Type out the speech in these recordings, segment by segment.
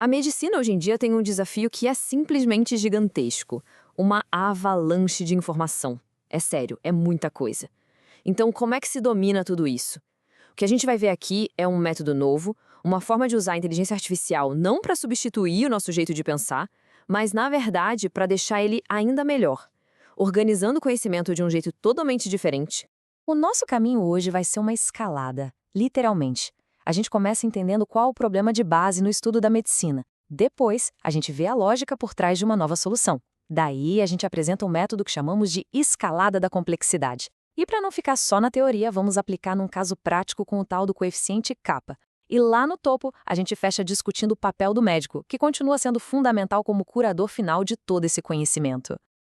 A medicina hoje em dia tem um desafio que é simplesmente gigantesco, uma avalanche de informação. É sério, é muita coisa. Então, como é que se domina tudo isso? O que a gente vai ver aqui é um método novo, uma forma de usar a inteligência artificial não para substituir o nosso jeito de pensar, mas, na verdade, para deixar ele ainda melhor, organizando o conhecimento de um jeito totalmente diferente. O nosso caminho hoje vai ser uma escalada, literalmente. A gente começa entendendo qual o problema de base no estudo da medicina. Depois, a gente vê a lógica por trás de uma nova solução. Daí, a gente apresenta um método que chamamos de escalada da complexidade. E para não ficar só na teoria, vamos aplicar num caso prático com o tal do coeficiente kappa. E lá no topo, a gente fecha discutindo o papel do médico, que continua sendo fundamental como curador final de todo esse conhecimento.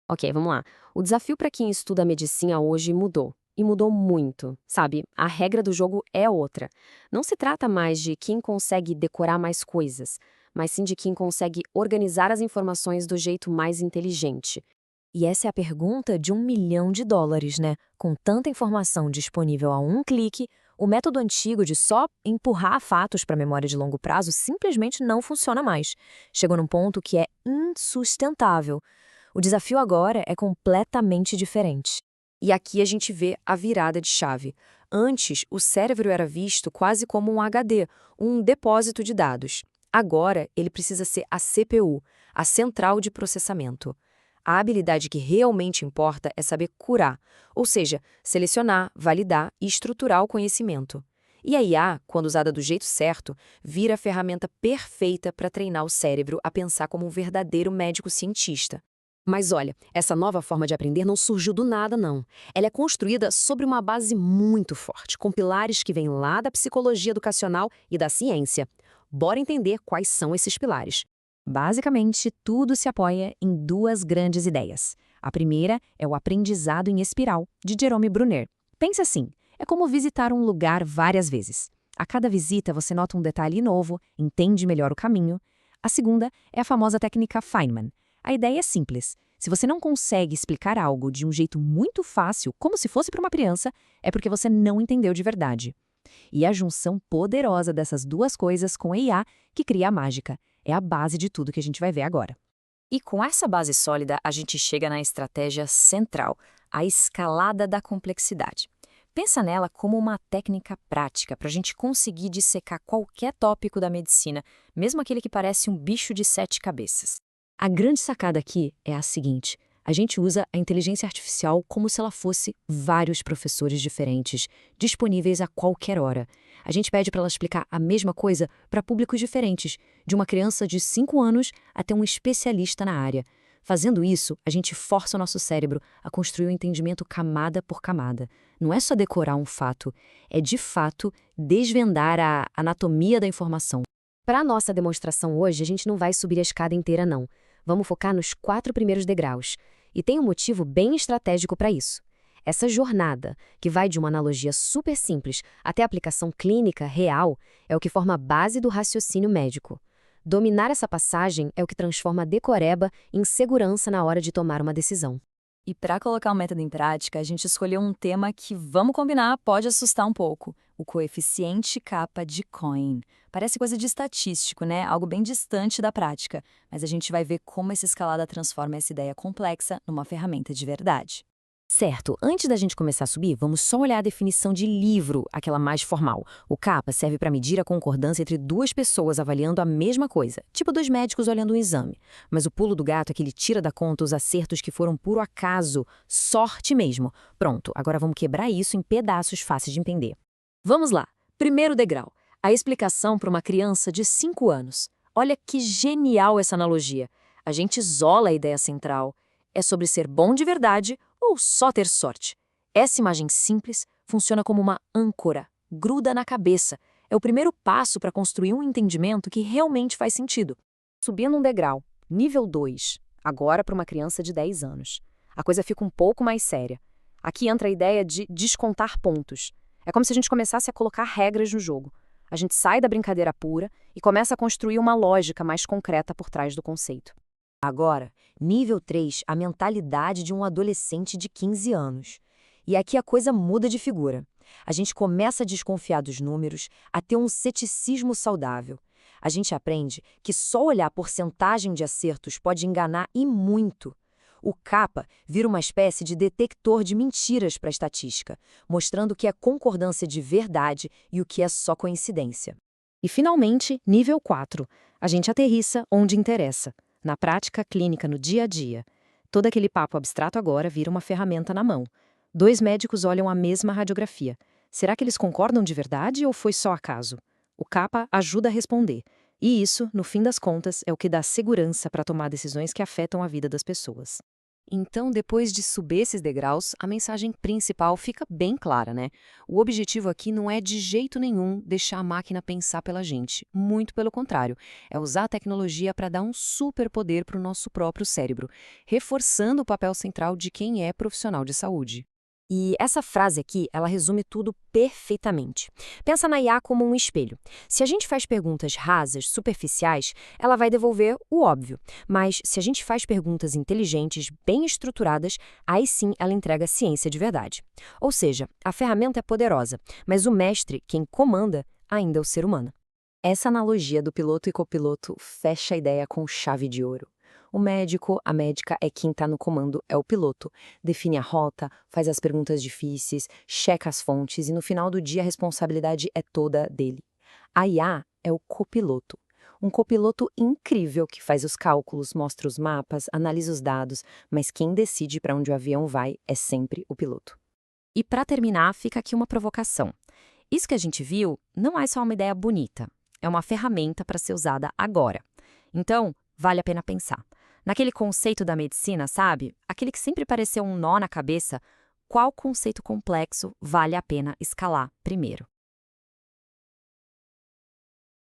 Ok, vamos lá. O desafio para quem estuda medicina hoje mudou. E mudou muito, sabe? A regra do jogo é outra. Não se trata mais de quem consegue decorar mais coisas, mas sim de quem consegue organizar as informações do jeito mais inteligente. E essa é a pergunta de US$ 1 milhão, né? Com tanta informação disponível a um clique, o método antigo de só empurrar fatos para a memória de longo prazo simplesmente não funciona mais. Chegou num ponto que é insustentável. O desafio agora é completamente diferente. E aqui a gente vê a virada de chave. Antes, o cérebro era visto quase como um HD, um depósito de dados. Agora, ele precisa ser a CPU, a central de processamento. A habilidade que realmente importa é saber curar, ou seja, selecionar, validar e estruturar o conhecimento. E a IA, quando usada do jeito certo, vira a ferramenta perfeita para treinar o cérebro a pensar como um verdadeiro médico cientista. Mas olha, essa nova forma de aprender não surgiu do nada, não. Ela é construída sobre uma base muito forte, com pilares que vêm lá da psicologia educacional e da ciência. Bora entender quais são esses pilares. Basicamente, tudo se apoia em duas grandes ideias. A primeira é o aprendizado em espiral, de Jerome Bruner. Pensa assim, é como visitar um lugar várias vezes. A cada visita você nota um detalhe novo, entende melhor o caminho. A segunda é a famosa técnica Feynman. A ideia é simples. Se você não consegue explicar algo de um jeito muito fácil, como se fosse para uma criança, é porque você não entendeu de verdade. E a junção poderosa dessas duas coisas com a IA que cria a mágica. É a base de tudo que a gente vai ver agora. E com essa base sólida, a gente chega na estratégia central, a escalada da complexidade. Pensa nela como uma técnica prática para a gente conseguir dissecar qualquer tópico da medicina, mesmo aquele que parece um bicho de 7 cabeças. A grande sacada aqui é a seguinte: a gente usa a inteligência artificial como se ela fosse vários professores diferentes, disponíveis a qualquer hora. A gente pede para ela explicar a mesma coisa para públicos diferentes, de uma criança de 5 anos até um especialista na área. Fazendo isso, a gente força o nosso cérebro a construir um entendimento camada por camada. Não é só decorar um fato, é de fato desvendar a anatomia da informação. Para a nossa demonstração hoje, a gente não vai subir a escada inteira, não. Vamos focar nos 4 primeiros degraus. E tem um motivo bem estratégico para isso. Essa jornada, que vai de uma analogia super simples até a aplicação clínica real, é o que forma a base do raciocínio médico. Dominar essa passagem é o que transforma a decoreba em segurança na hora de tomar uma decisão. E para colocar o método em prática, a gente escolheu um tema que, vamos combinar, pode assustar um pouco. O coeficiente kappa de Cohen. Parece coisa de estatístico, né? Algo bem distante da prática. Mas a gente vai ver como essa escalada transforma essa ideia complexa numa ferramenta de verdade. Certo, antes da gente começar a subir, vamos só olhar a definição de livro, aquela mais formal. O kappa serve para medir a concordância entre duas pessoas avaliando a mesma coisa, tipo dois médicos olhando um exame. Mas o pulo do gato é que ele tira da conta os acertos que foram puro acaso, sorte mesmo. Pronto, agora vamos quebrar isso em pedaços fáceis de entender. Vamos lá, primeiro degrau, a explicação para uma criança de 5 anos. Olha que genial essa analogia. A gente isola a ideia central. É sobre ser bom de verdade ou só ter sorte. Essa imagem simples funciona como uma âncora, gruda na cabeça. É o primeiro passo para construir um entendimento que realmente faz sentido. Subindo um degrau, nível 2, agora para uma criança de 10 anos. A coisa fica um pouco mais séria. Aqui entra a ideia de descontar pontos. É como se a gente começasse a colocar regras no jogo. A gente sai da brincadeira pura e começa a construir uma lógica mais concreta por trás do conceito. Agora, nível 3, a mentalidade de um adolescente de 15 anos. E aqui a coisa muda de figura. A gente começa a desconfiar dos números, a ter um ceticismo saudável. A gente aprende que só olhar a porcentagem de acertos pode enganar e muito. O CAPA vira uma espécie de detector de mentiras para a estatística, mostrando o que é concordância de verdade e o que é só coincidência. E, finalmente, nível 4. A gente aterrissa onde interessa, na prática clínica, no dia a dia. Todo aquele papo abstrato agora vira uma ferramenta na mão. 2 médicos olham a mesma radiografia. Será que eles concordam de verdade ou foi só acaso? O CAPA ajuda a responder. E isso, no fim das contas, é o que dá segurança para tomar decisões que afetam a vida das pessoas. Então, depois de subir esses degraus, a mensagem principal fica bem clara, né? O objetivo aqui não é de jeito nenhum deixar a máquina pensar pela gente. Muito pelo contrário, é usar a tecnologia para dar um superpoder para o nosso próprio cérebro, reforçando o papel central de quem é profissional de saúde. E essa frase aqui, ela resume tudo perfeitamente. Pensa na IA como um espelho. Se a gente faz perguntas rasas, superficiais, ela vai devolver o óbvio. Mas se a gente faz perguntas inteligentes, bem estruturadas, aí sim ela entrega ciência de verdade. Ou seja, a ferramenta é poderosa, mas o mestre, quem comanda, ainda é o ser humano. Essa analogia do piloto e copiloto fecha a ideia com chave de ouro. O médico, a médica é quem está no comando, é o piloto. Define a rota, faz as perguntas difíceis, checa as fontes e no final do dia a responsabilidade é toda dele. A IA é o copiloto. Um copiloto incrível que faz os cálculos, mostra os mapas, analisa os dados, mas quem decide para onde o avião vai é sempre o piloto. E para terminar, fica aqui uma provocação. Isso que a gente viu não é só uma ideia bonita, é uma ferramenta para ser usada agora. Então, vale a pena pensar. Naquele conceito da medicina, sabe? Aquele que sempre pareceu um nó na cabeça, qual conceito complexo vale a pena escalar primeiro?